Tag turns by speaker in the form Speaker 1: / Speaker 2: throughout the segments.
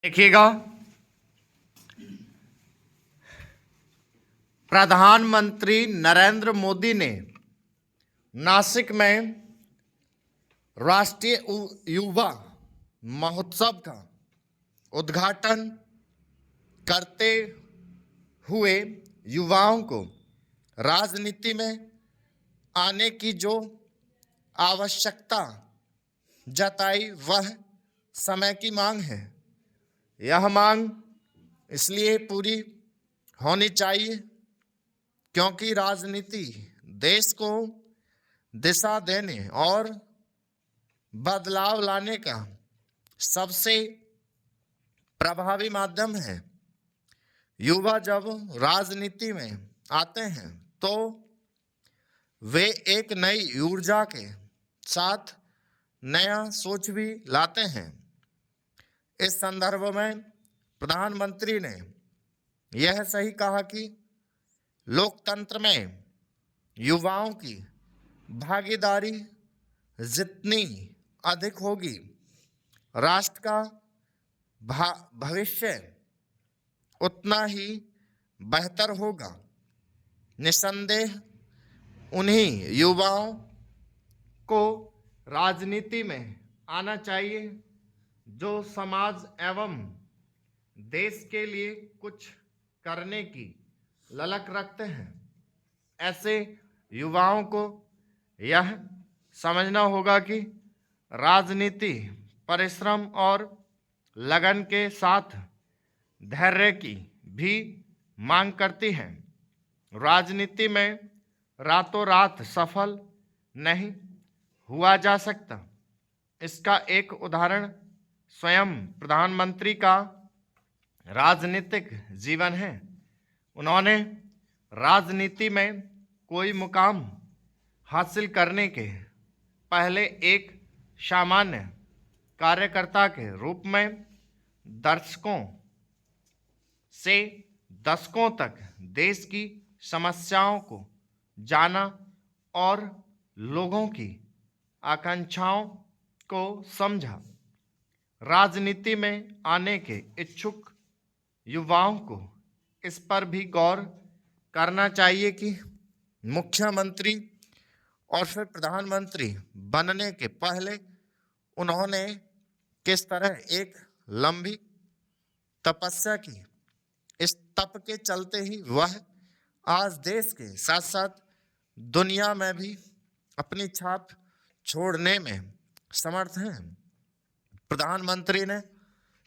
Speaker 1: देखिएगा, प्रधानमंत्री नरेंद्र मोदी ने नासिक में राष्ट्रीय युवा महोत्सव का उद्घाटन करते हुए युवाओं को राजनीति में आने की जो आवश्यकता जताई, वह समय की मांग है। यह मांग इसलिए पूरी होनी चाहिए क्योंकि राजनीति देश को दिशा देने और बदलाव लाने का सबसे प्रभावी माध्यम है। युवा जब राजनीति में आते हैं तो वे एक नई ऊर्जा के साथ नया सोच भी लाते हैं। इस संदर्भ में प्रधानमंत्री ने यह सही कहा कि लोकतंत्र में युवाओं की भागीदारी जितनी अधिक होगी, राष्ट्र का भविष्य उतना ही बेहतर होगा। निस्संदेह उन्हीं युवाओं को राजनीति में आना चाहिए जो समाज एवं देश के लिए कुछ करने की ललक रखते हैं। ऐसे युवाओं को यह समझना होगा कि राजनीति परिश्रम और लगन के साथ धैर्य की भी मांग करती है। राजनीति में रातों रात सफल नहीं हुआ जा सकता। इसका एक उदाहरण स्वयं प्रधानमंत्री का राजनीतिक जीवन है। उन्होंने राजनीति में कोई मुकाम हासिल करने के पहले एक सामान्य कार्यकर्ता के रूप में दशकों तक देश की समस्याओं को जाना और लोगों की आकांक्षाओं को समझा। राजनीति में आने के इच्छुक युवाओं को इस पर भी गौर करना चाहिए कि मुख्यमंत्री और फिर प्रधानमंत्री बनने के पहले उन्होंने किस तरह एक लंबी तपस्या की। इस तप के चलते ही वह आज देश के साथ साथ दुनिया में भी अपनी छाप छोड़ने में समर्थ हैं। प्रधानमंत्री ने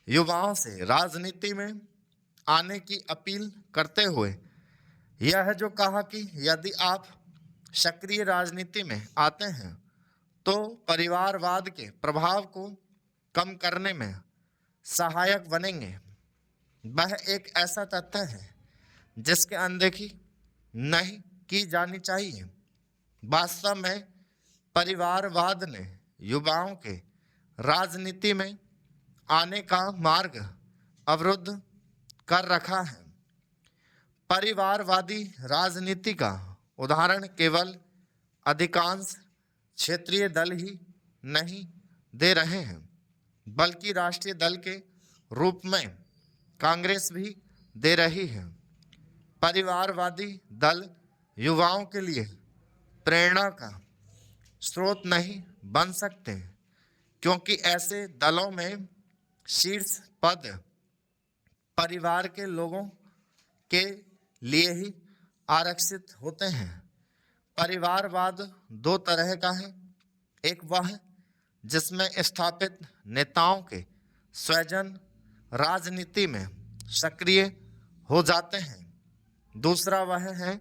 Speaker 1: युवाओं से राजनीति में आने की अपील करते हुए यह जो कहा कि यदि आप सक्रिय राजनीति में आते हैं तो परिवारवाद के प्रभाव को कम करने में सहायक बनेंगे। वह एक ऐसा तथ्य है जिसकी अनदेखी नहीं की जानी चाहिए। वास्तव में परिवारवाद ने युवाओं के राजनीति में आने का मार्ग अवरुद्ध कर रखा है। परिवारवादी राजनीति का उदाहरण केवल अधिकांश क्षेत्रीय दल ही नहीं दे रहे हैं, बल्कि राष्ट्रीय दल के रूप में कांग्रेस भी दे रही है। परिवारवादी दल युवाओं के लिए प्रेरणा का स्रोत नहीं बन सकते क्योंकि ऐसे दलों में शीर्ष पद परिवार के लोगों के लिए ही आरक्षित होते हैं। परिवारवाद दो तरह का है। एक वह जिसमें स्थापित नेताओं के स्वजन राजनीति में सक्रिय हो जाते हैं। दूसरा वह है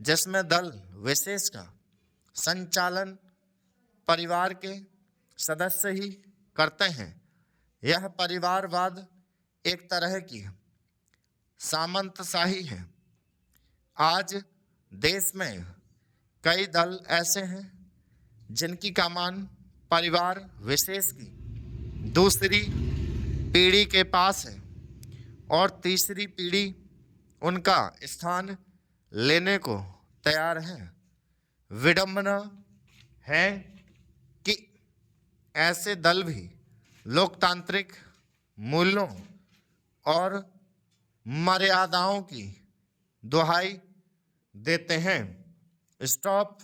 Speaker 1: जिसमें दल विशेष का संचालन परिवार के सदस्य ही करते हैं। यह परिवारवाद एक तरह की सामंतशाही है। आज देश में कई दल ऐसे हैं जिनकी कमान परिवार विशेष की दूसरी पीढ़ी के पास है और तीसरी पीढ़ी उनका स्थान लेने को तैयार है। विडंबना है कि ऐसे दल भी लोकतांत्रिक मूल्यों और मर्यादाओं की दुहाई देते हैं। स्टॉप